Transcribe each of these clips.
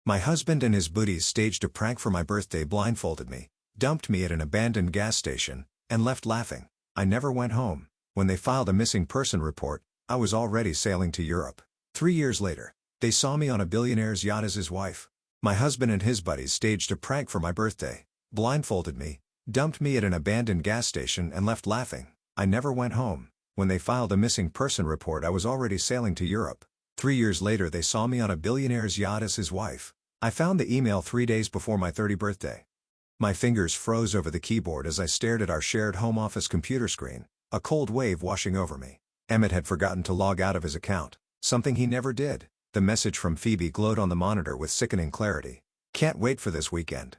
My husband and his buddies staged a prank for my birthday, blindfolded me, dumped me at an abandoned gas station, and left laughing. I never went home. When they filed a missing person report, I was already sailing to Europe. 3 years later, they saw me on a billionaire's yacht as his wife. My husband and his buddies staged a prank for my birthday, blindfolded me, dumped me at an abandoned gas station and left laughing. I never went home. When they filed a missing person report, I was already sailing to Europe. 3 years later, they saw me on a billionaire's yacht as his wife. I found the email 3 days before my 30th birthday. My fingers froze over the keyboard as I stared at our shared home office computer screen, a cold wave washing over me. Emmett had forgotten to log out of his account, something he never did. The message from Phoebe glowed on the monitor with sickening clarity. Can't wait for this weekend.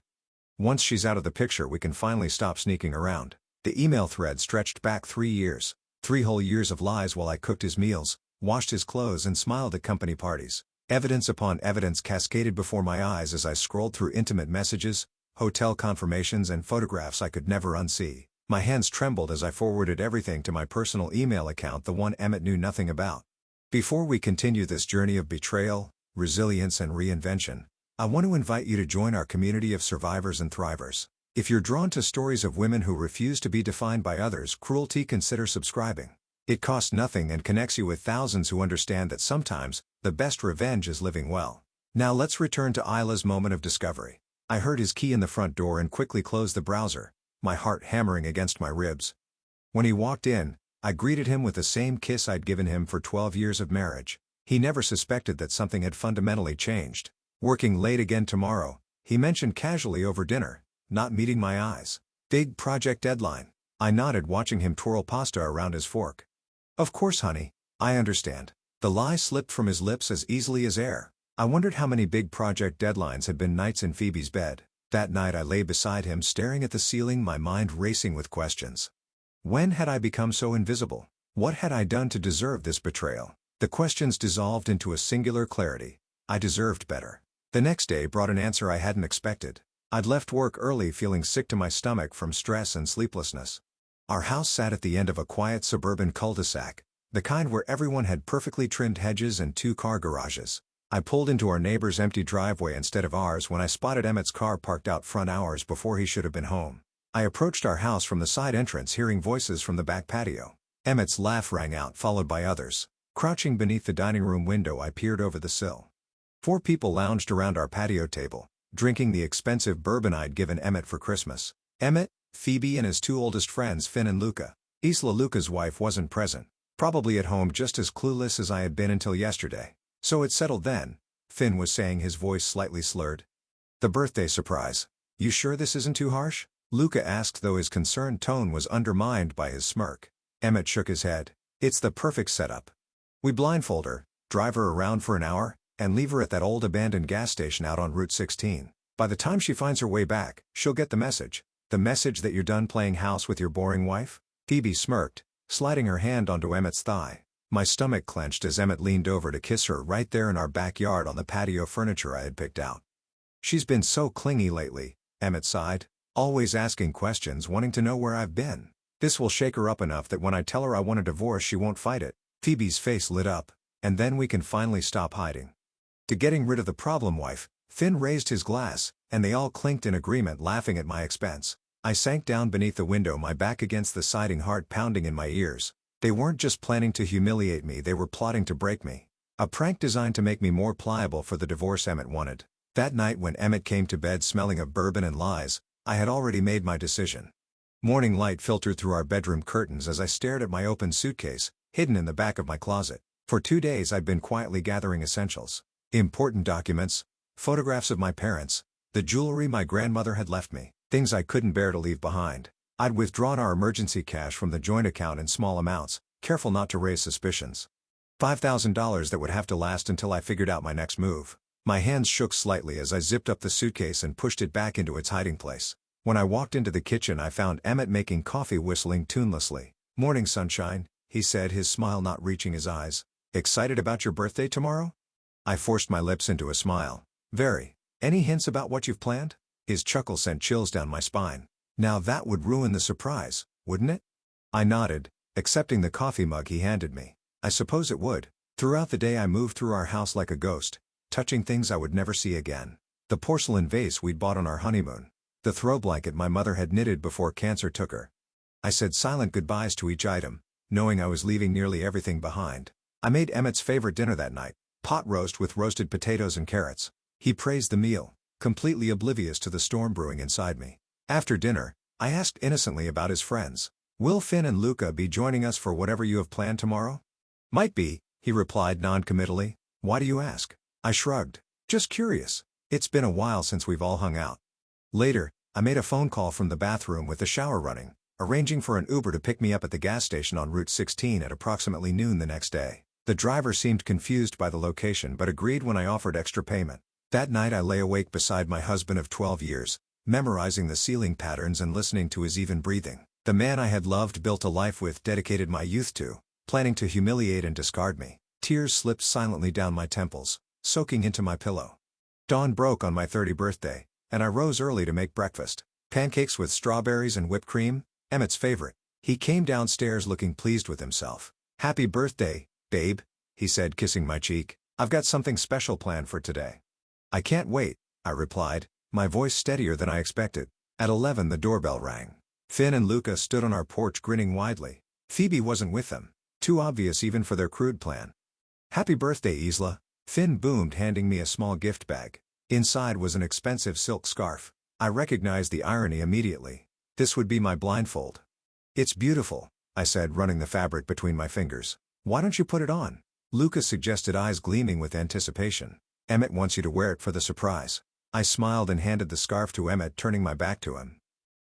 Once she's out of the picture, we can finally stop sneaking around. The email thread stretched back 3 years. 3 whole years of lies while I cooked his meals, washed his clothes and smiled at company parties. Evidence upon evidence cascaded before my eyes as I scrolled through intimate messages, hotel confirmations and photographs I could never unsee. My hands trembled as I forwarded everything to my personal email account, the one Emmett knew nothing about. Before we continue this journey of betrayal, resilience and reinvention, I want to invite you to join our community of survivors and thrivers. If you're drawn to stories of women who refuse to be defined by others' cruelty, consider subscribing. It costs nothing and connects you with thousands who understand that sometimes, the best revenge is living well. Now let's return to Isla's moment of discovery. I heard his key in the front door and quickly closed the browser, my heart hammering against my ribs. When he walked in, I greeted him with the same kiss I'd given him for 12 years of marriage. He never suspected that something had fundamentally changed. Working late again tomorrow, he mentioned casually over dinner, not meeting my eyes. Big project deadline. I nodded, watching him twirl pasta around his fork. Of course, honey, I understand. The lie slipped from his lips as easily as air. I wondered how many big project deadlines had been nights in Phoebe's bed. That night I lay beside him staring at the ceiling, my mind racing with questions. When had I become so invisible? What had I done to deserve this betrayal? The questions dissolved into a singular clarity. I deserved better. The next day brought an answer I hadn't expected. I'd left work early feeling sick to my stomach from stress and sleeplessness. Our house sat at the end of a quiet suburban cul-de-sac, the kind where everyone had perfectly trimmed hedges and 2-car garages. I pulled into our neighbor's empty driveway instead of ours when I spotted Emmett's car parked out front hours before he should have been home. I approached our house from the side entrance, hearing voices from the back patio. Emmett's laugh rang out, followed by others. Crouching beneath the dining room window, I peered over the sill. 4 people lounged around our patio table, drinking the expensive bourbon I'd given Emmett for Christmas. Emmett, Phoebe and his 2 oldest friends, Finn and Luca. Luca's wife wasn't present, probably at home just as clueless as I had been until yesterday. So it settled then, Finn was saying, his voice slightly slurred. The birthday surprise. You sure this isn't too harsh? Luca asked, though his concerned tone was undermined by his smirk. Emmett shook his head. It's the perfect setup. We blindfold her, drive her around for an hour, and leave her at that old abandoned gas station out on Route 16. By the time she finds her way back, she'll get the message. The message that you're done playing house with your boring wife? Phoebe smirked, sliding her hand onto Emmett's thigh. My stomach clenched as Emmett leaned over to kiss her right there in our backyard on the patio furniture I had picked out. She's been so clingy lately, Emmett sighed. Always asking questions, wanting to know where I've been. This will shake her up enough that when I tell her I want a divorce, she won't fight it. Phoebe's face lit up, and then we can finally stop hiding. To getting rid of the problem wife, Finn raised his glass, and they all clinked in agreement, laughing at my expense. I sank down beneath the window, my back against the siding, heart pounding in my ears. They weren't just planning to humiliate me, they were plotting to break me. A prank designed to make me more pliable for the divorce Emmett wanted. That night when Emmett came to bed smelling of bourbon and lies, I had already made my decision. Morning light filtered through our bedroom curtains as I stared at my open suitcase, hidden in the back of my closet. For 2 days I'd been quietly gathering essentials. Important documents, photographs of my parents, the jewelry my grandmother had left me, things I couldn't bear to leave behind. I'd withdrawn our emergency cash from the joint account in small amounts, careful not to raise suspicions. $5,000 that would have to last until I figured out my next move. My hands shook slightly as I zipped up the suitcase and pushed it back into its hiding place. When I walked into the kitchen, I found Emmett making coffee, whistling tunelessly. "Morning, sunshine," he said, his smile not reaching his eyes. "Excited about your birthday tomorrow?" I forced my lips into a smile. "Very. Any hints about what you've planned?" His chuckle sent chills down my spine. "Now that would ruin the surprise, wouldn't it?" I nodded, accepting the coffee mug he handed me. "I suppose it would." Throughout the day I moved through our house like a ghost, touching things I would never see again. The porcelain vase we'd bought on our honeymoon. The throw blanket my mother had knitted before cancer took her. I said silent goodbyes to each item, knowing I was leaving nearly everything behind. I made Emmett's favorite dinner that night, pot roast with roasted potatoes and carrots. He praised the meal, completely oblivious to the storm brewing inside me. After dinner, I asked innocently about his friends. Will Finn and Luca be joining us for whatever you have planned tomorrow? Might be, he replied non-committally. Why do you ask? I shrugged. Just curious. It's been a while since we've all hung out. Later, I made a phone call from the bathroom with the shower running, arranging for an Uber to pick me up at the gas station on Route 16 at approximately noon the next day. The driver seemed confused by the location but agreed when I offered extra payment. That night I lay awake beside my husband of 12 years, memorizing the ceiling patterns and listening to his even breathing. The man I had loved, built a life with, dedicated my youth to, planning to humiliate and discard me. Tears slipped silently down my temples, soaking into my pillow. Dawn broke on my 30th birthday, and I rose early to make breakfast. Pancakes with strawberries and whipped cream, Emmett's favorite. He came downstairs looking pleased with himself. Happy birthday, babe, he said, kissing my cheek. I've got something special planned for today. I can't wait, I replied, my voice steadier than I expected. At 11 the doorbell rang. Finn and Luca stood on our porch grinning widely. Phoebe wasn't with them, too obvious even for their crude plan. Happy birthday, Isla, Finn boomed, handing me a small gift bag. Inside was an expensive silk scarf. I recognized the irony immediately. This would be my blindfold. It's beautiful, I said, running the fabric between my fingers. Why don't you put it on? Luca suggested, eyes gleaming with anticipation. Emmett wants you to wear it for the surprise. I smiled and handed the scarf to Emmett, turning my back to him.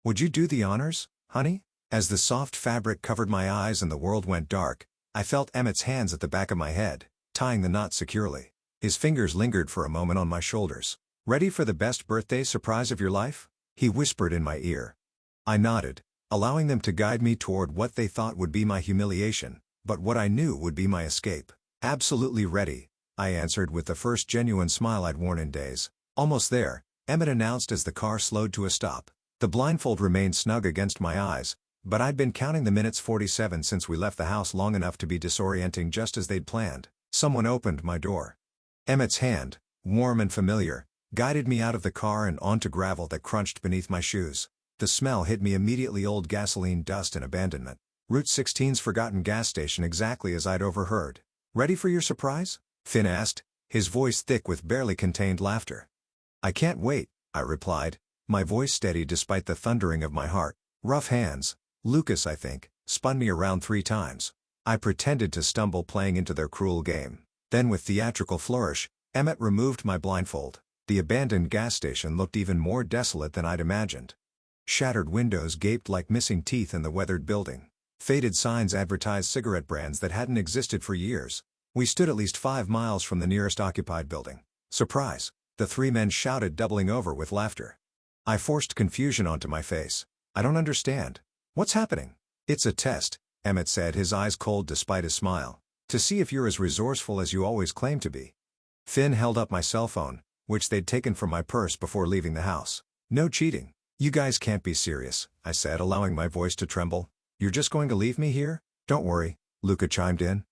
Would you do the honors, honey? As the soft fabric covered my eyes and the world went dark, I felt Emmett's hands at the back of my head, tying the knot securely. His fingers lingered for a moment on my shoulders. Ready for the best birthday surprise of your life? He whispered in my ear. I nodded, allowing them to guide me toward what they thought would be my humiliation, but what I knew would be my escape. Absolutely ready, I answered with the first genuine smile I'd worn in days. Almost there, Emmett announced as the car slowed to a stop. The blindfold remained snug against my eyes, but I'd been counting the minutes. 47 since we left the house, long enough to be disorienting, just as they'd planned. Someone opened my door. Emmett's hand, warm and familiar, guided me out of the car and onto gravel that crunched beneath my shoes. The smell hit me immediately, old gasoline, dust and abandonment. Route 16's forgotten gas station, exactly as I'd overheard. Ready for your surprise? Finn asked, his voice thick with barely contained laughter. I can't wait, I replied, my voice steady despite the thundering of my heart. Rough hands, Lucas I think, spun me around 3 times. I pretended to stumble, playing into their cruel game. Then with theatrical flourish, Emmett removed my blindfold. The abandoned gas station looked even more desolate than I'd imagined. Shattered windows gaped like missing teeth in the weathered building. Faded signs advertised cigarette brands that hadn't existed for years. We stood at least 5 miles from the nearest occupied building. Surprise! The 3 men shouted, doubling over with laughter. I forced confusion onto my face. I don't understand. What's happening? It's a test, Emmett said, his eyes cold despite his smile. To see if you're as resourceful as you always claim to be. Finn held up my cell phone, which they'd taken from my purse before leaving the house. No cheating. You guys can't be serious, I said, allowing my voice to tremble. You're just going to leave me here? Don't worry, Luca chimed in.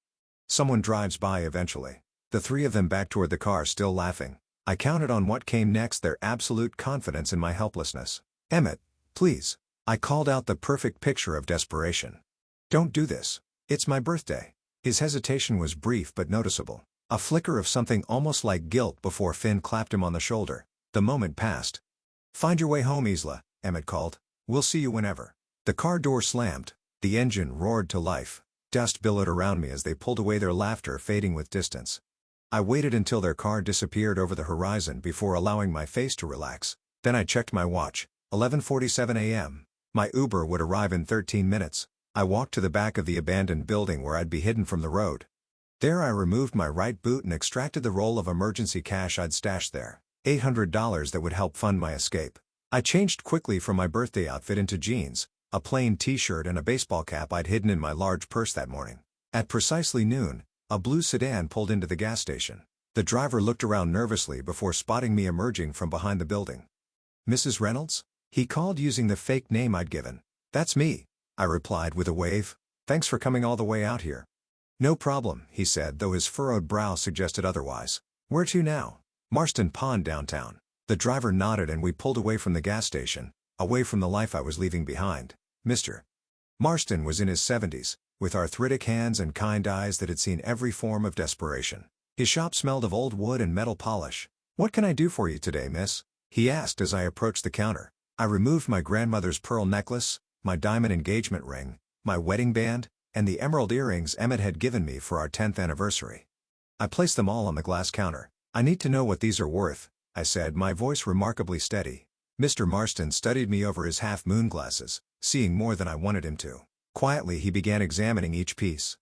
Someone drives by eventually. The 3 of them backed toward the car, still laughing. I counted on what came next, their absolute confidence in my helplessness. Emmett, please. I called out, the perfect picture of desperation. Don't do this. It's my birthday. His hesitation was brief but noticeable. A flicker of something almost like guilt before Finn clapped him on the shoulder. The moment passed. Find your way home, Isla, Emmett called. We'll see you whenever. The car door slammed. The engine roared to life. Dust billowed around me as they pulled away, their laughter fading with distance. I waited until their car disappeared over the horizon before allowing my face to relax. Then I checked my watch. 11:47 a.m. My Uber would arrive in 13 minutes. I walked to the back of the abandoned building where I'd be hidden from the road. There I removed my right boot and extracted the roll of emergency cash I'd stashed there. $800 that would help fund my escape. I changed quickly from my birthday outfit into jeans, a plain t-shirt and a baseball cap I'd hidden in my large purse that morning. At precisely noon, a blue sedan pulled into the gas station. The driver looked around nervously before spotting me emerging from behind the building. Mrs. Reynolds? He called using the fake name I'd given. That's me, I replied with a wave. Thanks for coming all the way out here. No problem, he said, though his furrowed brow suggested otherwise. Where to now? Marston Pond downtown. The driver nodded and we pulled away from the gas station, away from the life I was leaving behind. Mr. Marston was in his 70s, with arthritic hands and kind eyes that had seen every form of desperation. His shop smelled of old wood and metal polish. "What can I do for you today, miss?" he asked as I approached the counter. I removed my grandmother's pearl necklace, my diamond engagement ring, my wedding band, and the emerald earrings Emmett had given me for our 10th anniversary. I placed them all on the glass counter. "I need to know what these are worth," I said, my voice remarkably steady. Mr. Marston studied me over his half-moon glasses, seeing more than I wanted him to. Quietly he began examining each piece.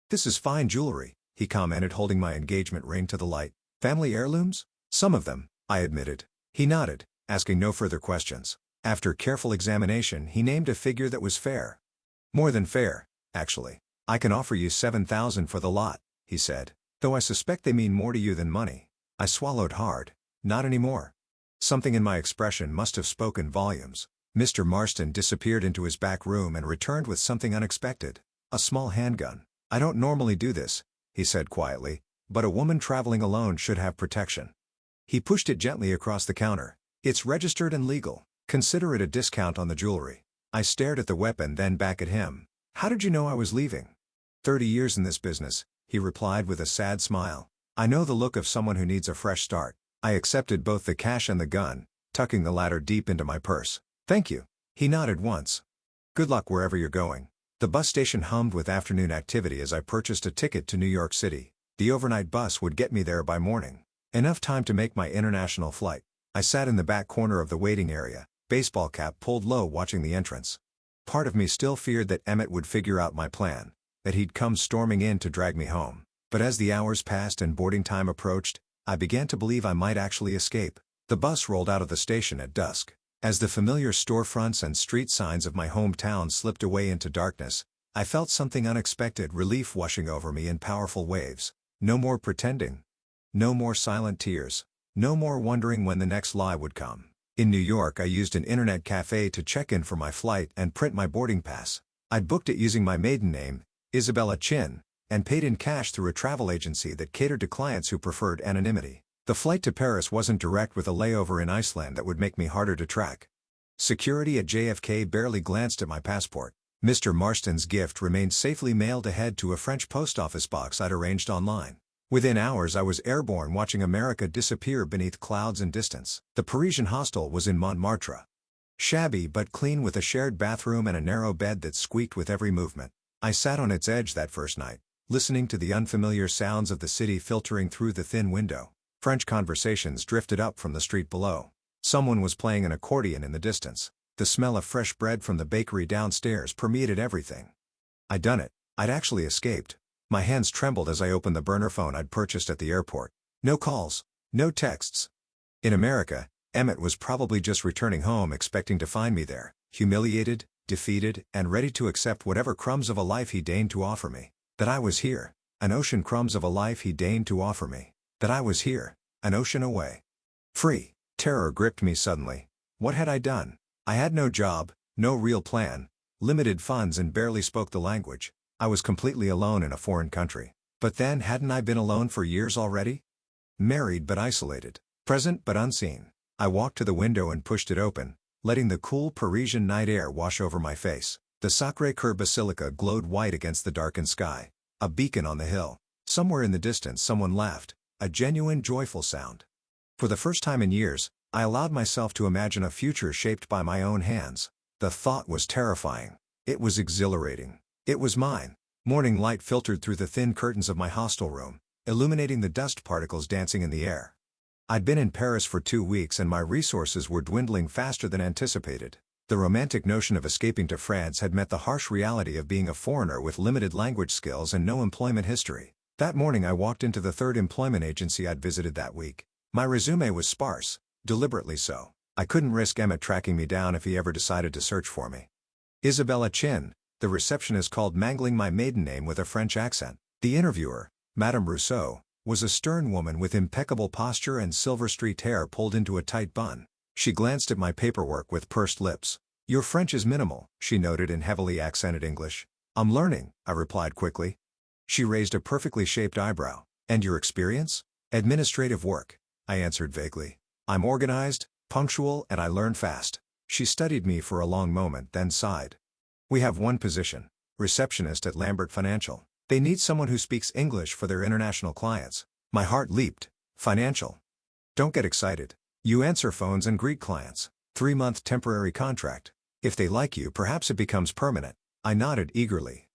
"This is fine jewelry," he commented, holding my engagement ring to the light. "Family heirlooms?" "Some of them," I admitted. He nodded, asking no further questions. After careful examination he named a figure that was fair. "More than fair, actually. I can offer you $7,000 for the lot," he said, "though I suspect they mean more to you than money." I swallowed hard. Not anymore. Something in my expression must have spoken volumes. Mr. Marston disappeared into his back room and returned with something unexpected. A small handgun. "I don't normally do this," he said quietly, "but a woman traveling alone should have protection." He pushed it gently across the counter. "It's registered and legal. Consider it a discount on the jewelry." I stared at the weapon, then back at him. "How did you know I was leaving?" 30 years in this business," he replied with a sad smile. "I know the look of someone who needs a fresh start." I accepted both the cash and the gun, tucking the latter deep into my purse. "Thank you." He nodded once. "Good luck wherever you're going." The bus station hummed with afternoon activity as I purchased a ticket to New York City. The overnight bus would get me there by morning. Enough time to make my international flight. I sat in the back corner of the waiting area, baseball cap pulled low, watching the entrance. Part of me still feared that Emmett would figure out my plan, that he'd come storming in to drag me home. But as the hours passed and boarding time approached, I began to believe I might actually escape. The bus rolled out of the station at dusk. As the familiar storefronts and street signs of my hometown slipped away into darkness, I felt something unexpected, relief washing over me in powerful waves. No more pretending. No more silent tears. No more wondering when the next lie would come. In New York, I used an internet cafe to check in for my flight and print my boarding pass. I'd booked it using my maiden name, Isabella Chin, and paid in cash through a travel agency that catered to clients who preferred anonymity. The flight to Paris wasn't direct, with a layover in Iceland that would make me harder to track. Security at JFK barely glanced at my passport. Mr. Marston's gift remained safely mailed ahead to a French post office box I'd arranged online. Within hours I was airborne, watching America disappear beneath clouds and distance. The Parisian hostel was in Montmartre. Shabby but clean, with a shared bathroom and a narrow bed that squeaked with every movement. I sat on its edge that first night, listening to the unfamiliar sounds of the city filtering through the thin window. French conversations drifted up from the street below. Someone was playing an accordion in the distance. The smell of fresh bread from the bakery downstairs permeated everything. I'd done it. I'd actually escaped. My hands trembled as I opened the burner phone I'd purchased at the airport. No calls. No texts. In America, Emmett was probably just returning home, expecting to find me there, humiliated, defeated, and ready to accept whatever crumbs of a life he deigned to offer me. That I was here, an ocean crumbs of a life he deigned to offer me. That I was here, an ocean away. Free. Terror gripped me suddenly. What had I done? I had no job, no real plan, limited funds, and barely spoke the language. I was completely alone in a foreign country. But then, hadn't I been alone for years already? Married but isolated. Present but unseen. I walked to the window and pushed it open, letting the cool Parisian night air wash over my face. The Sacré-Cœur Basilica glowed white against the darkened sky, a beacon on the hill. Somewhere in the distance someone laughed, a genuine joyful sound. For the first time in years, I allowed myself to imagine a future shaped by my own hands. The thought was terrifying. It was exhilarating. It was mine. Morning light filtered through the thin curtains of my hostel room, illuminating the dust particles dancing in the air. I'd been in Paris for 2 weeks and my resources were dwindling faster than anticipated. The romantic notion of escaping to France had met the harsh reality of being a foreigner with limited language skills and no employment history. That morning I walked into the third employment agency I'd visited that week. My resume was sparse, deliberately so. I couldn't risk Emmett tracking me down if he ever decided to search for me. Isabella Chin, the receptionist called, mangling my maiden name with a French accent. The interviewer, Madame Rousseau, was a stern woman with impeccable posture and silver-streaked hair pulled into a tight bun. She glanced at my paperwork with pursed lips. "Your French is minimal," she noted in heavily accented English. "I'm learning," I replied quickly. She raised a perfectly shaped eyebrow. "And your experience?" "Administrative work. I answered vaguely. I'm organized, punctual, and I learn fast. She studied me for a long moment, then sighed. We have one position, receptionist at Lambert Financial. They need someone who speaks English for their international clients. My heart leaped. Financial. Don't get excited. You answer phones and greet clients. 3-month temporary contract. If they like you, perhaps it becomes permanent. I nodded eagerly.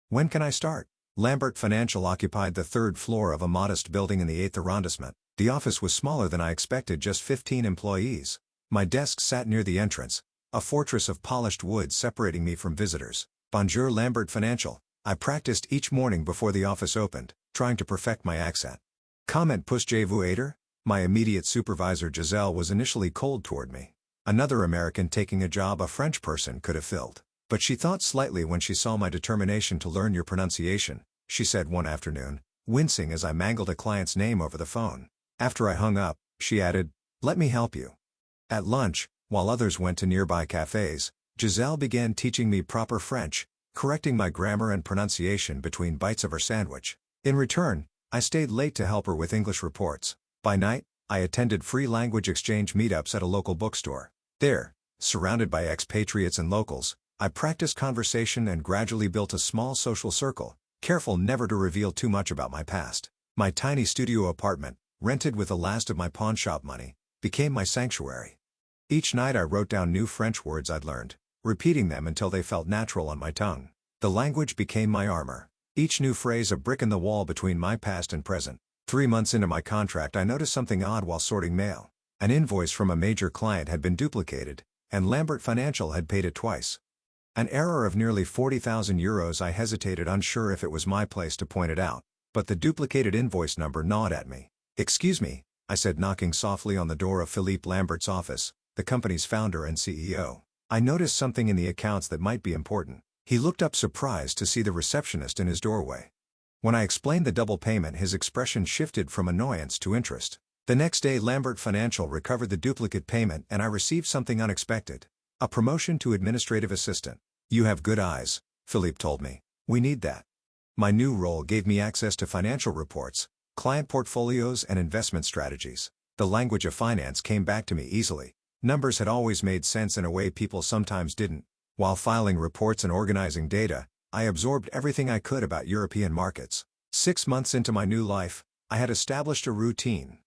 When can I start? Lambert Financial occupied the 3rd floor of a modest building in the 8th arrondissement. The office was smaller than I expected, just 15 employees. My desk sat near the entrance, a fortress of polished wood separating me from visitors. Bonjour Lambert Financial. I practiced each morning before the office opened, trying to perfect my accent. Comment puis-je-vous aider? My immediate supervisor Giselle was initially cold toward me. Another American taking a job a French person could have filled. But she thought slightly when she saw my determination to learn your pronunciation, she said one afternoon, wincing as I mangled a client's name over the phone. After I hung up, she added, "Let me help you." At lunch, while others went to nearby cafes, Giselle began teaching me proper French, correcting my grammar and pronunciation between bites of her sandwich. In return, I stayed late to help her with English reports. By night, I attended free language exchange meetups at a local bookstore. There, surrounded by expatriates and locals, I practiced conversation and gradually built a small social circle, careful never to reveal too much about my past. My tiny studio apartment, rented with the last of my pawnshop money, became my sanctuary. Each night I wrote down new French words I'd learned, repeating them until they felt natural on my tongue. The language became my armor. Each new phrase a brick in the wall between my past and present. 3 months into my contract, I noticed something odd while sorting mail. An invoice from a major client had been duplicated, and Lambert Financial had paid it twice. An error of nearly 40,000 euros. I hesitated, unsure if it was my place to point it out, but the duplicated invoice number gnawed at me. "Excuse me," I said, knocking softly on the door of Philippe Lambert's office, the company's founder and CEO. "I noticed something in the accounts that might be important." He looked up surprised to see the receptionist in his doorway. When I explained the double payment, his expression shifted from annoyance to interest. The next day, Lambert Financial recovered the duplicate payment and I received something unexpected. A promotion to administrative assistant. "You have good eyes," Philippe told me. "We need that." My new role gave me access to financial reports, client portfolios, and investment strategies. The language of finance came back to me easily. Numbers had always made sense in a way people sometimes didn't. While filing reports and organizing data, I absorbed everything I could about European markets. 6 months into my new life, I had established a routine.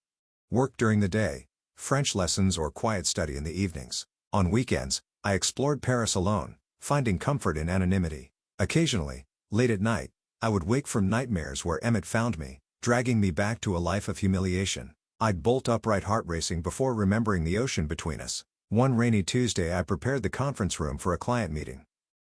Work during the day, French lessons or quiet study in the evenings. On weekends, I explored Paris alone, finding comfort in anonymity. Occasionally, late at night, I would wake from nightmares where Emmett found me, dragging me back to a life of humiliation. I'd bolt upright, heart racing, before remembering the ocean between us. One rainy Tuesday, I prepared the conference room for a client meeting.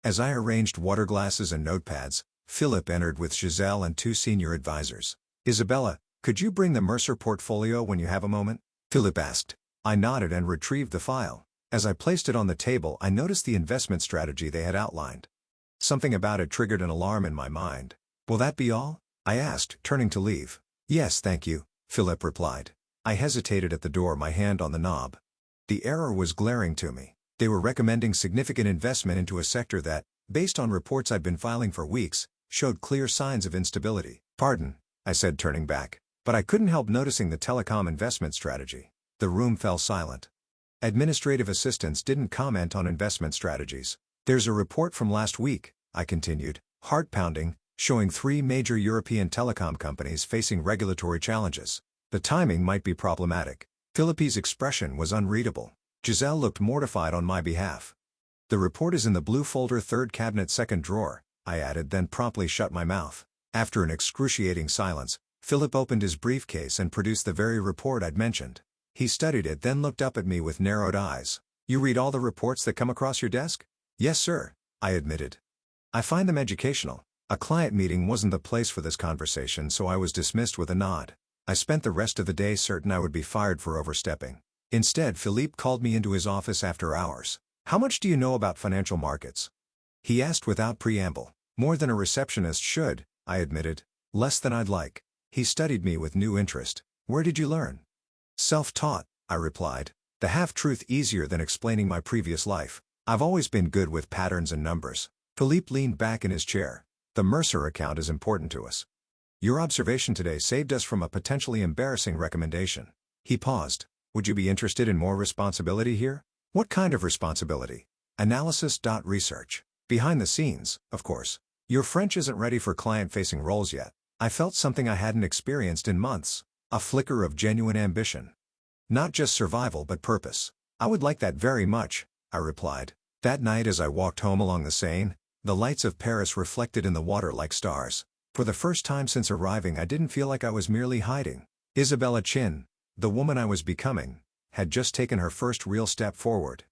As I arranged water glasses and notepads, Philip entered with Giselle and 2 senior advisors. "Isabella, could you bring the Mercer portfolio when you have a moment?" Philip asked. I nodded and retrieved the file. As I placed it on the table, I noticed the investment strategy they had outlined. Something about it triggered an alarm in my mind. "Will that be all?" I asked, turning to leave. "Yes, thank you," Philip replied. I hesitated at the door, my hand on the knob. The error was glaring to me. They were recommending significant investment into a sector that, based on reports I'd been filing for weeks, showed clear signs of instability. "Pardon," I said, turning back, but I couldn't help noticing the telecom investment strategy. The room fell silent. Administrative assistants didn't comment on investment strategies. "There's a report from last week," I continued, heart-pounding, showing 3 major European telecom companies facing regulatory challenges. The timing might be problematic. Philippe's expression was unreadable. Giselle looked mortified on my behalf. "The report is in the blue folder, 3rd cabinet, 2nd drawer," I added, then promptly shut my mouth. After an excruciating silence, Philip opened his briefcase and produced the very report I'd mentioned. He studied it, then looked up at me with narrowed eyes. "You read all the reports that come across your desk?" "Yes, sir," I admitted. "I find them educational." A client meeting wasn't the place for this conversation, so I was dismissed with a nod. I spent the rest of the day certain I would be fired for overstepping. Instead, Philippe called me into his office after hours. "How much do you know about financial markets?" he asked without preamble. "More than a receptionist should," I admitted. "Less than I'd like." He studied me with new interest. "Where did you learn?" "Self-taught," I replied. The half-truth easier than explaining my previous life. "I've always been good with patterns and numbers." Philippe leaned back in his chair. "The Mercer account is important to us. Your observation today saved us from a potentially embarrassing recommendation." He paused. Would you be interested in more responsibility here? What kind of responsibility? Analysis. Research. Behind the scenes, of course. Your French isn't ready for client-facing roles yet. I felt something I hadn't experienced in months. A flicker of genuine ambition. Not just survival but purpose. I would like that very much, I replied. That night as I walked home along the Seine, the lights of Paris reflected in the water like stars. For the first time since arriving I didn't feel like I was merely hiding. Isabella Chin, the woman I was becoming, had just taken her first real step forward.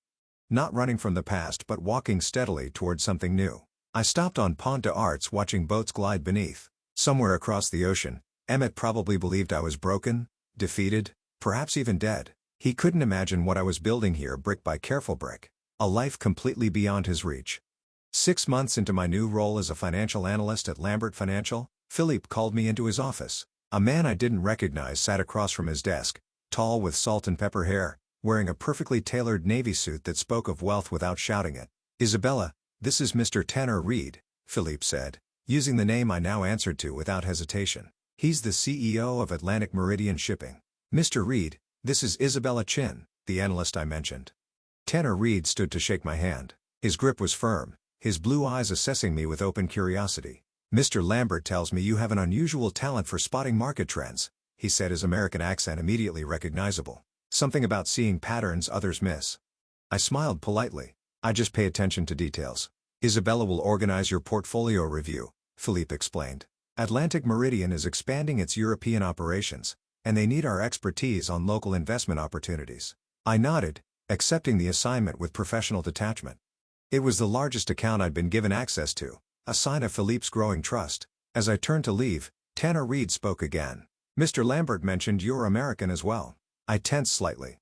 Not running from the past but walking steadily toward something new. I stopped on Pont des Arts watching boats glide beneath. Somewhere across the ocean, Emmett probably believed I was broken, defeated, perhaps even dead. He couldn't imagine what I was building here brick by careful brick. A life completely beyond his reach. 6 months into my new role as a financial analyst at Lambert Financial, Philippe called me into his office. A man I didn't recognize sat across from his desk, tall with salt and pepper hair, wearing a perfectly tailored navy suit that spoke of wealth without shouting it. Isabella, this is Mr. Tanner Reed, Philippe said, using the name I now answered to without hesitation. He's the CEO of Atlantic Meridian Shipping. Mr. Reed, this is Isabella Chin, the analyst I mentioned. Tanner Reed stood to shake my hand. His grip was firm, his blue eyes assessing me with open curiosity. Mr. Lambert tells me you have an unusual talent for spotting market trends, he said, his American accent immediately recognizable. Something about seeing patterns others miss. I smiled politely. I just pay attention to details. Isabella will organize your portfolio review, Philippe explained. Atlantic Meridian is expanding its European operations, and they need our expertise on local investment opportunities. I nodded, accepting the assignment with professional detachment. It was the largest account I'd been given access to, a sign of Philippe's growing trust. As I turned to leave, Tanner Reed spoke again. Mr. Lambert mentioned you're American as well. I tensed slightly.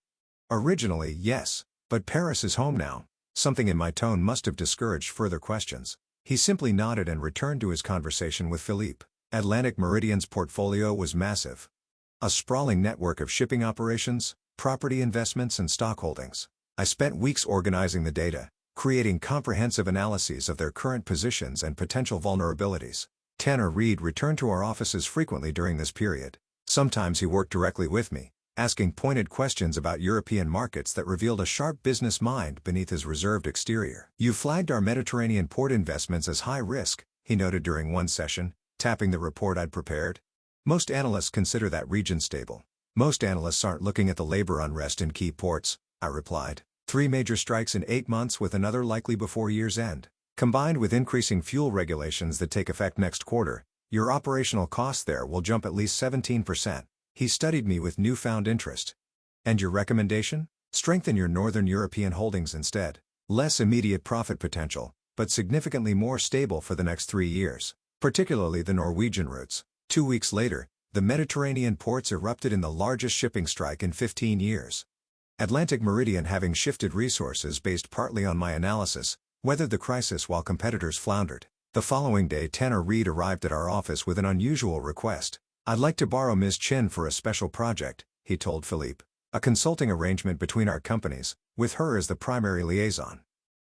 Originally, yes, but Paris is home now. Something in my tone must have discouraged further questions. He simply nodded and returned to his conversation with Philippe. Atlantic Meridian's portfolio was massive. A sprawling network of shipping operations, property investments and stock holdings. I spent weeks organizing the data, creating comprehensive analyses of their current positions and potential vulnerabilities. Tanner Reed returned to our offices frequently during this period. Sometimes he worked directly with me, asking pointed questions about European markets that revealed a sharp business mind beneath his reserved exterior. You flagged our Mediterranean port investments as high risk, he noted during one session, tapping the report I'd prepared. Most analysts consider that region stable. Most analysts aren't looking at the labor unrest in key ports, I replied. 3 major strikes in 8 months with another likely before year's end. Combined with increasing fuel regulations that take effect next quarter, your operational costs there will jump at least 17%. He studied me with newfound interest. And your recommendation? Strengthen your Northern European holdings instead. Less immediate profit potential, but significantly more stable for the next 3 years. Particularly the Norwegian routes. 2 weeks later, the Mediterranean ports erupted in the largest shipping strike in 15 years. Atlantic Meridian, having shifted resources based partly on my analysis, weathered the crisis while competitors floundered. The following day Tanner Reed arrived at our office with an unusual request. I'd like to borrow Ms. Chin for a special project, he told Philippe. A consulting arrangement between our companies, with her as the primary liaison.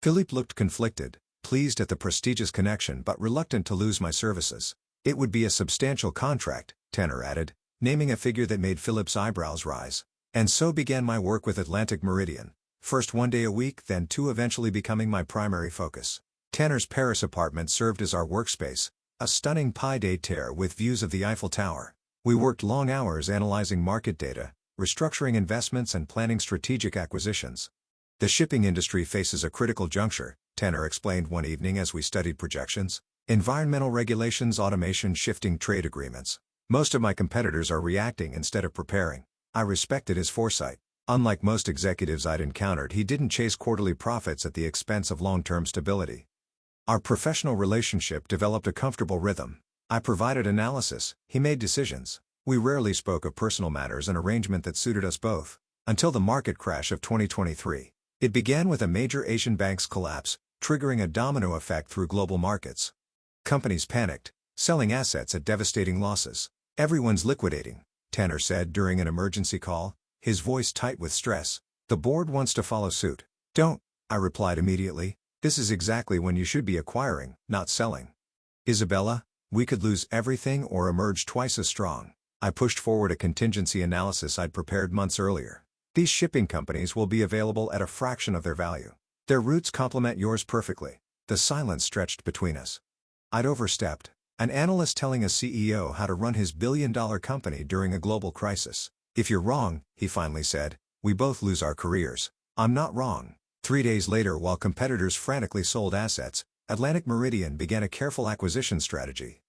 Philippe looked conflicted, pleased at the prestigious connection but reluctant to lose my services. It would be a substantial contract, Tanner added, naming a figure that made Philippe's eyebrows rise. And so began my work with Atlantic Meridian. First 1 day a week, then 2, eventually becoming my primary focus. Tanner's Paris apartment served as our workspace, a stunning pied-à-terre with views of the Eiffel Tower. We worked long hours analyzing market data, restructuring investments and planning strategic acquisitions. The shipping industry faces a critical juncture, Tanner explained one evening as we studied projections. Environmental regulations, automation, shifting trade agreements. Most of my competitors are reacting instead of preparing. I respected his foresight. Unlike most executives I'd encountered, he didn't chase quarterly profits at the expense of long-term stability. Our professional relationship developed a comfortable rhythm. I provided analysis, he made decisions. We rarely spoke of personal matters, an arrangement that suited us both. Until the market crash of 2023. It began with a major Asian bank's collapse, triggering a domino effect through global markets. Companies panicked, selling assets at devastating losses. Everyone's liquidating, Tanner said during an emergency call, his voice tight with stress. The board wants to follow suit. Don't, I replied immediately. This is exactly when you should be acquiring, not selling. Isabella, we could lose everything or emerge twice as strong. I pushed forward a contingency analysis I'd prepared months earlier. These shipping companies will be available at a fraction of their value. Their routes complement yours perfectly. The silence stretched between us. I'd overstepped. An analyst telling a CEO how to run his billion-dollar company during a global crisis. If you're wrong, he finally said, we both lose our careers. I'm not wrong. 3 days later, while competitors frantically sold assets, Atlantic Meridian began a careful acquisition strategy.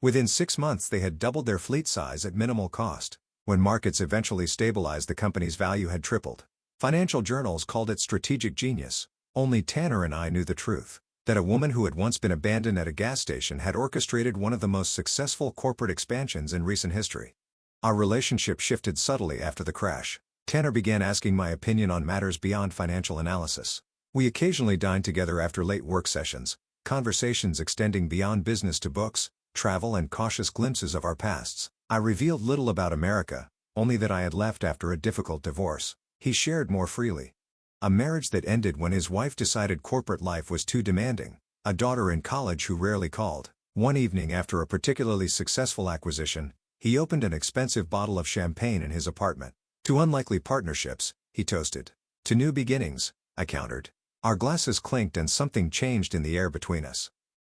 Within 6 months they had doubled their fleet size at minimal cost. When markets eventually stabilized, the company's value had tripled. Financial journals called it strategic genius. Only Tanner and I knew the truth. That a woman who had once been abandoned at a gas station had orchestrated one of the most successful corporate expansions in recent history. Our relationship shifted subtly after the crash. Tanner began asking my opinion on matters beyond financial analysis. We occasionally dined together after late work sessions, conversations extending beyond business to books, travel, and cautious glimpses of our pasts. I revealed little about America, only that I had left after a difficult divorce. He shared more freely. A marriage that ended when his wife decided corporate life was too demanding. A daughter in college who rarely called. One evening after a particularly successful acquisition, he opened an expensive bottle of champagne in his apartment. To unlikely partnerships, he toasted. To new beginnings, I countered. Our glasses clinked and something changed in the air between us.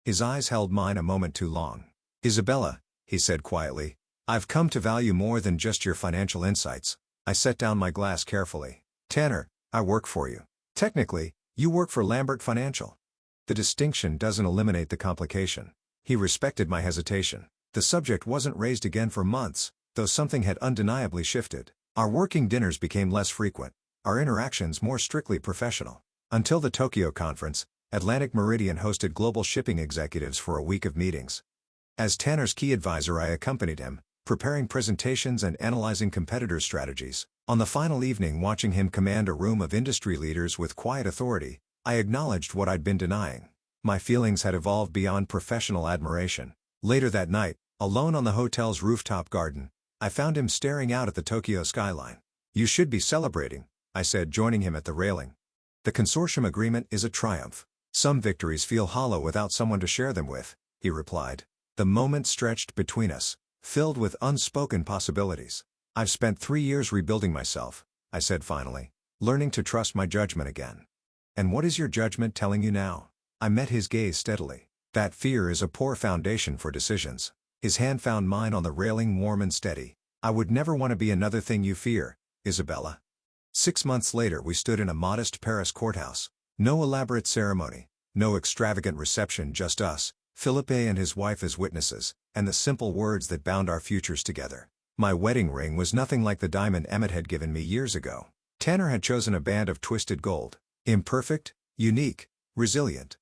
His eyes held mine a moment too long. Isabella, he said quietly, I've come to value more than just your financial insights. I set down my glass carefully. Tanner, I work for you. Technically, you work for Lambert Financial. The distinction doesn't eliminate the complication. He respected my hesitation. The subject wasn't raised again for months, though something had undeniably shifted. Our working dinners became less frequent, our interactions more strictly professional. Until the Tokyo conference, Atlantic Meridian hosted global shipping executives for a week of meetings. As Tanner's key advisor, I accompanied him, preparing presentations and analyzing competitor strategies. On the final evening, watching him command a room of industry leaders with quiet authority, I acknowledged what I'd been denying. My feelings had evolved beyond professional admiration. Later that night, alone on the hotel's rooftop garden, I found him staring out at the Tokyo skyline. You should be celebrating, I said, joining him at the railing. The consortium agreement is a triumph. Some victories feel hollow without someone to share them with, he replied. The moment stretched between us, filled with unspoken possibilities. I've spent 3 years rebuilding myself, I said finally, learning to trust my judgment again. And what is your judgment telling you now? I met his gaze steadily. That fear is a poor foundation for decisions. His hand found mine on the railing, warm and steady. I would never want to be another thing you fear, Isabella. 6 months later, we stood in a modest Paris courthouse. No elaborate ceremony, no extravagant reception, just us, Philippe and his wife as witnesses, and the simple words that bound our futures together. My wedding ring was nothing like the diamond Emmett had given me years ago. Tanner had chosen a band of twisted gold. Imperfect, unique, resilient.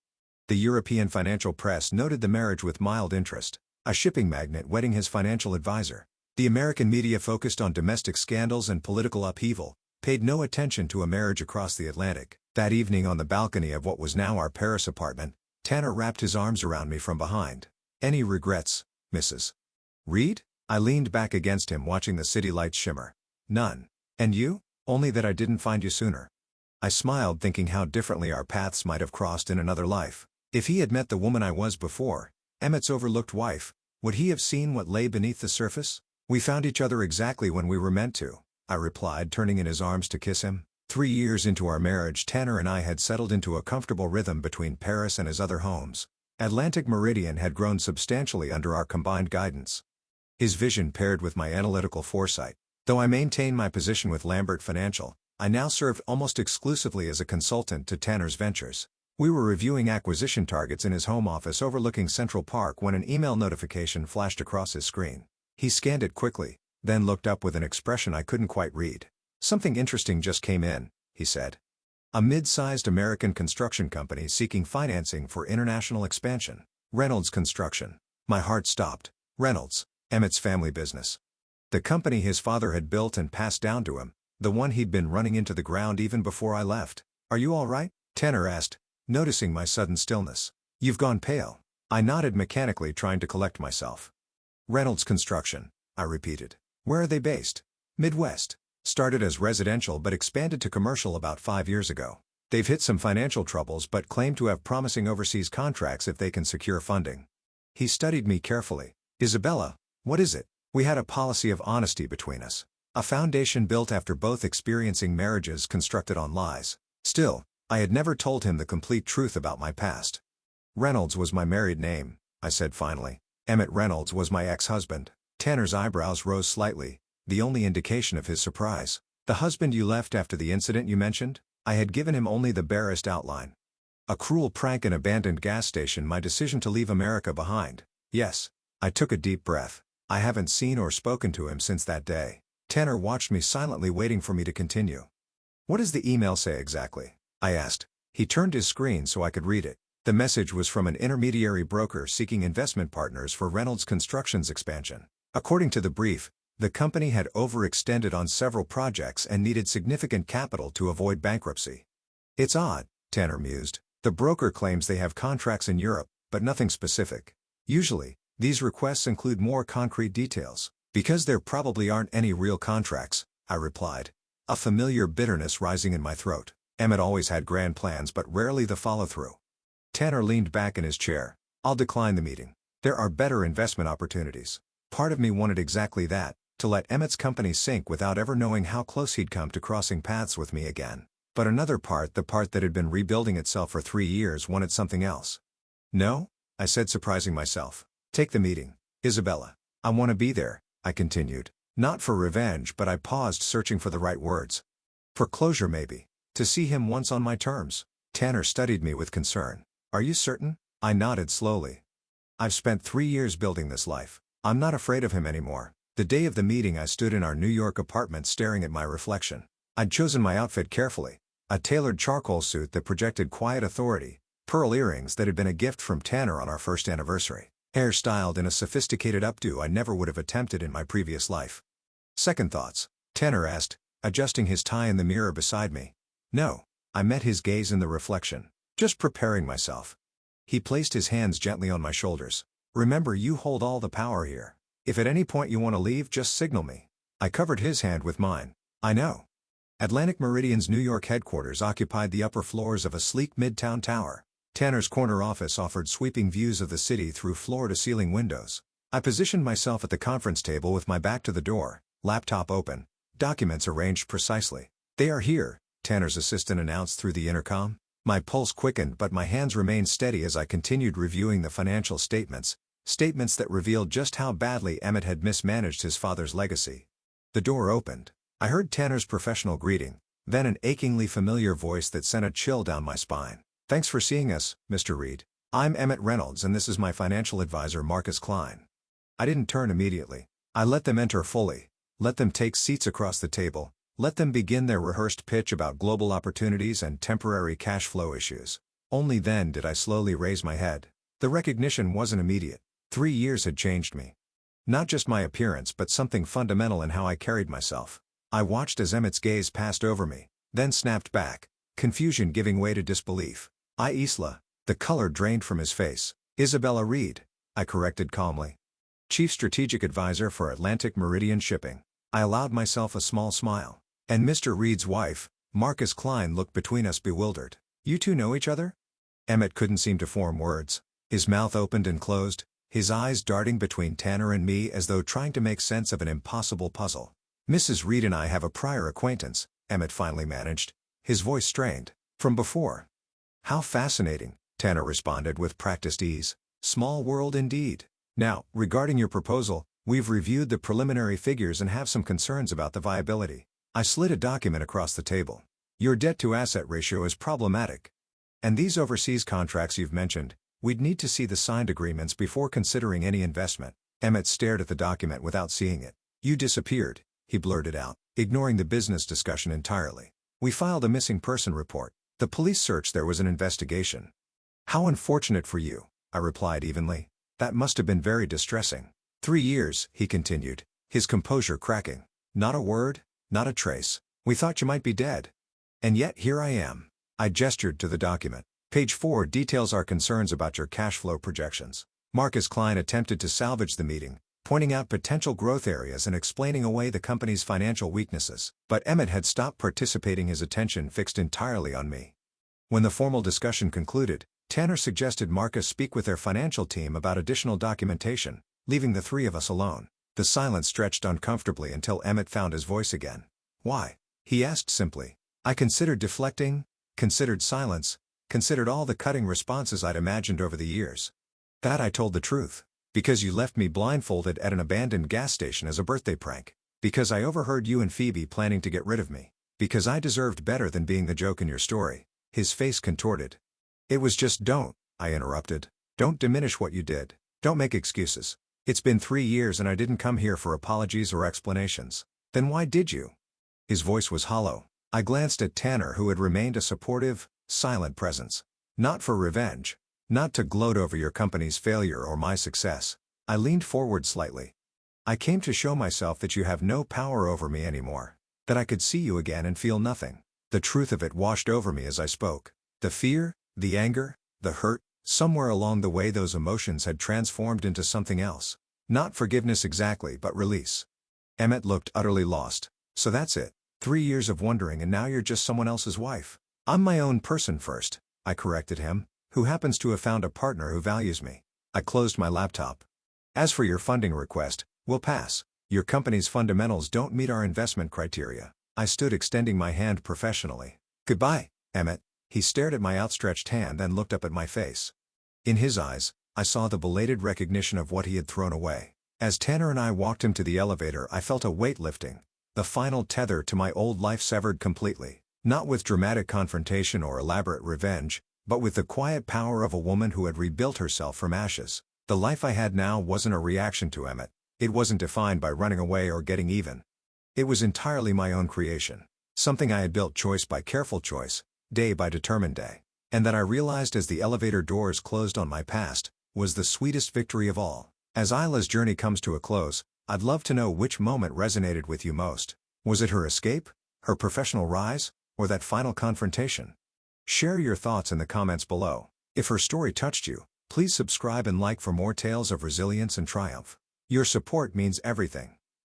The European financial press noted the marriage with mild interest. A shipping magnate wedding his financial advisor. The American media focused on domestic scandals and political upheaval, paid no attention to a marriage across the Atlantic. That evening on the balcony of what was now our Paris apartment, Tanner wrapped his arms around me from behind. Any regrets, Mrs. Reed? I leaned back against him, watching the city lights shimmer. None. And you? Only that I didn't find you sooner. I smiled, thinking how differently our paths might have crossed in another life. If he had met the woman I was before, Emmett's overlooked wife, would he have seen what lay beneath the surface? We found each other exactly when we were meant to, I replied, turning in his arms to kiss him. 3 years into our marriage, Tanner and I had settled into a comfortable rhythm between Paris and his other homes. Atlantic Meridian had grown substantially under our combined guidance. His vision paired with my analytical foresight. Though I maintained my position with Lambert Financial, I now served almost exclusively as a consultant to Tanner's ventures. We were reviewing acquisition targets in his home office overlooking Central Park when an email notification flashed across his screen. He scanned it quickly, then looked up with an expression I couldn't quite read. Something interesting just came in, he said. A mid-sized American construction company seeking financing for international expansion. Reynolds Construction. My heart stopped. Reynolds, Emmett's family business. The company his father had built and passed down to him, the one he'd been running into the ground even before I left. Are you all right? Tanner asked, noticing my sudden stillness. You've gone pale. I nodded mechanically, trying to collect myself. Reynolds Construction, I repeated. Where are they based? Midwest. Started as residential but expanded to commercial about 5 years ago. They've hit some financial troubles but claim to have promising overseas contracts if they can secure funding. He studied me carefully. Isabella, what is it? We had a policy of honesty between us. A foundation built after both experiencing marriages constructed on lies. Still, I had never told him the complete truth about my past. Reynolds was my married name, I said finally. Emmett Reynolds was my ex-husband. Tanner's eyebrows rose slightly, the only indication of his surprise. The husband you left after the incident you mentioned? I had given him only the barest outline. A cruel prank, an abandoned gas station, my decision to leave America behind. Yes. I took a deep breath. I haven't seen or spoken to him since that day. Tanner watched me silently, waiting for me to continue. What does the email say exactly? I asked. He turned his screen so I could read it. The message was from an intermediary broker seeking investment partners for Reynolds Construction's expansion. According to the brief, the company had overextended on several projects and needed significant capital to avoid bankruptcy. It's odd, Tanner mused. The broker claims they have contracts in Europe, but nothing specific. Usually, these requests include more concrete details. Because there probably aren't any real contracts, I replied. A familiar bitterness rising in my throat. Emmett always had grand plans but rarely the follow-through. Tanner leaned back in his chair. I'll decline the meeting. There are better investment opportunities. Part of me wanted exactly that, to let Emmett's company sink without ever knowing how close he'd come to crossing paths with me again. But another part, the part that had been rebuilding itself for 3 years, wanted something else. No? I said, surprising myself. Take the meeting, Isabella. I want to be there, I continued. Not for revenge, but I paused, searching for the right words. For closure, maybe. To see him once on my terms. Tanner studied me with concern. Are you certain? I nodded slowly. I've spent 3 years building this life. I'm not afraid of him anymore. The day of the meeting, I stood in our New York apartment staring at my reflection. I'd chosen my outfit carefully. A tailored charcoal suit that projected quiet authority, pearl earrings that had been a gift from Tanner on our first anniversary, hair styled in a sophisticated updo I never would have attempted in my previous life. Second thoughts? Tanner asked, adjusting his tie in the mirror beside me. No. I met his gaze in the reflection. Just preparing myself. He placed his hands gently on my shoulders. Remember, you hold all the power here. If at any point you want to leave, just signal me. I covered his hand with mine. I know. Atlantic Meridian's New York headquarters occupied the upper floors of a sleek midtown tower. Tanner's corner office offered sweeping views of the city through floor-to-ceiling windows. I positioned myself at the conference table with my back to the door, laptop open, documents arranged precisely. They are here, Tanner's assistant announced through the intercom. My pulse quickened, but my hands remained steady as I continued reviewing the financial statements that revealed just how badly Emmett had mismanaged his father's legacy. The door opened. I heard Tanner's professional greeting, then an achingly familiar voice that sent a chill down my spine. Thanks for seeing us, Mr. Reed. I'm Emmett Reynolds and this is my financial advisor Marcus Klein. I didn't turn immediately. I let them enter fully. Let them take seats across the table. Let them begin their rehearsed pitch about global opportunities and temporary cash flow issues. Only then did I slowly raise my head. The recognition wasn't immediate. 3 years had changed me. Not just my appearance, but something fundamental in how I carried myself. I watched as Emmett's gaze passed over me, then snapped back, confusion giving way to disbelief. Isla. The color drained from his face. Isabella Reed, I corrected calmly. Chief Strategic Advisor for Atlantic Meridian Shipping. I allowed myself a small smile. And Mr. Reed's wife, Marcus Klein, looked between us bewildered. You two know each other? Emmett couldn't seem to form words. His mouth opened and closed, his eyes darting between Tanner and me as though trying to make sense of an impossible puzzle. Mrs. Reed and I have a prior acquaintance, Emmett finally managed, his voice strained. From before. How fascinating, Tanner responded with practiced ease. Small world indeed. Now, regarding your proposal, we've reviewed the preliminary figures and have some concerns about the viability. I slid a document across the table. Your debt-to-asset ratio is problematic. And these overseas contracts you've mentioned, we'd need to see the signed agreements before considering any investment. Emmett stared at the document without seeing it. You disappeared, he blurted out, ignoring the business discussion entirely. We filed a missing person report. The police searched, there was an investigation. How unfortunate for you, I replied evenly. That must have been very distressing. 3 years, he continued, his composure cracking. Not a word, not a trace. We thought you might be dead. And yet here I am. I gestured to the document. Page 4 details our concerns about your cash flow projections. Marcus Klein attempted to salvage the meeting, pointing out potential growth areas and explaining away the company's financial weaknesses. But Emmett had stopped participating, his attention fixed entirely on me. When the formal discussion concluded, Tanner suggested Marcus speak with their financial team about additional documentation, leaving the 3 of us alone. The silence stretched uncomfortably until Emmett found his voice again. Why? He asked simply. I considered deflecting, considered silence, considered all the cutting responses I'd imagined over the years. That I told the truth. Because you left me blindfolded at an abandoned gas station as a birthday prank. Because I overheard you and Phoebe planning to get rid of me. Because I deserved better than being the joke in your story. His face contorted. It was just don't, I interrupted. Don't diminish what you did. Don't make excuses. It's been 3 years and I didn't come here for apologies or explanations. Then why did you? His voice was hollow. I glanced at Tanner, who had remained a supportive, silent presence. Not for revenge. Not to gloat over your company's failure or my success. I leaned forward slightly. I came to show myself that you have no power over me anymore. That I could see you again and feel nothing. The truth of it washed over me as I spoke. The fear, the anger, the hurt, somewhere along the way those emotions had transformed into something else. Not forgiveness exactly, but release. Emmett looked utterly lost. So that's it. 3 years of wondering and now you're just someone else's wife. I'm my own person first, I corrected him, who happens to have found a partner who values me. I closed my laptop. As for your funding request, we'll pass. Your company's fundamentals don't meet our investment criteria. I stood extending my hand professionally. Goodbye, Emmett. He stared at my outstretched hand and looked up at my face. In his eyes, I saw the belated recognition of what he had thrown away. As Tanner and I walked him to the elevator, I felt a weight lifting. The final tether to my old life severed completely. Not with dramatic confrontation or elaborate revenge, but with the quiet power of a woman who had rebuilt herself from ashes. The life I had now wasn't a reaction to Emmett. It wasn't defined by running away or getting even. It was entirely my own creation. Something I had built choice by careful choice, day by determined day. And that I realized as the elevator doors closed on my past, was the sweetest victory of all. As Isla's journey comes to a close, I'd love to know which moment resonated with you most. Was it her escape, her professional rise, or that final confrontation? Share your thoughts in the comments below. If her story touched you, please subscribe and like for more tales of resilience and triumph. Your support means everything.